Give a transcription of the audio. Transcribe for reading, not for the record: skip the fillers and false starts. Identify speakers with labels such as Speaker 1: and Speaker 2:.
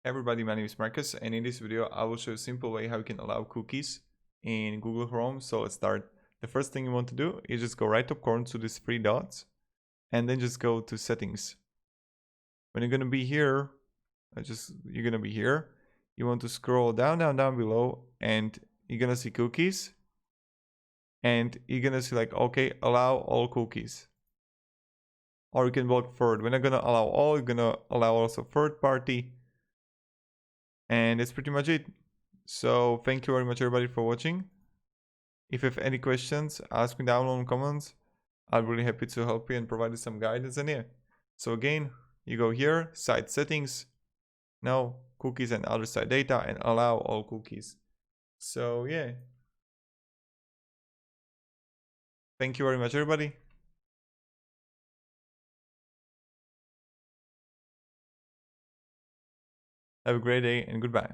Speaker 1: Everybody, my name is Marcus, and in this video I will show you a simple way how you can allow cookies in Google Chrome. So let's start. The first thing you want to do is just go right top corner to these three dots and then just go to settings. When you're gonna be here, you want to scroll down below, and you're gonna see cookies, and you're gonna see like, okay, allow all cookies. Or you can block third. When I'm gonna allow all, you're gonna allow also third party. And that's pretty much it. So thank you very much everybody for watching. If you have any questions, ask me down in the comments. I'll be really happy to help you and provide you some guidance in here. So again, you go here, site settings, now cookies and other site data, and allow all cookies. So yeah. Thank you very much everybody. Have a great day and goodbye.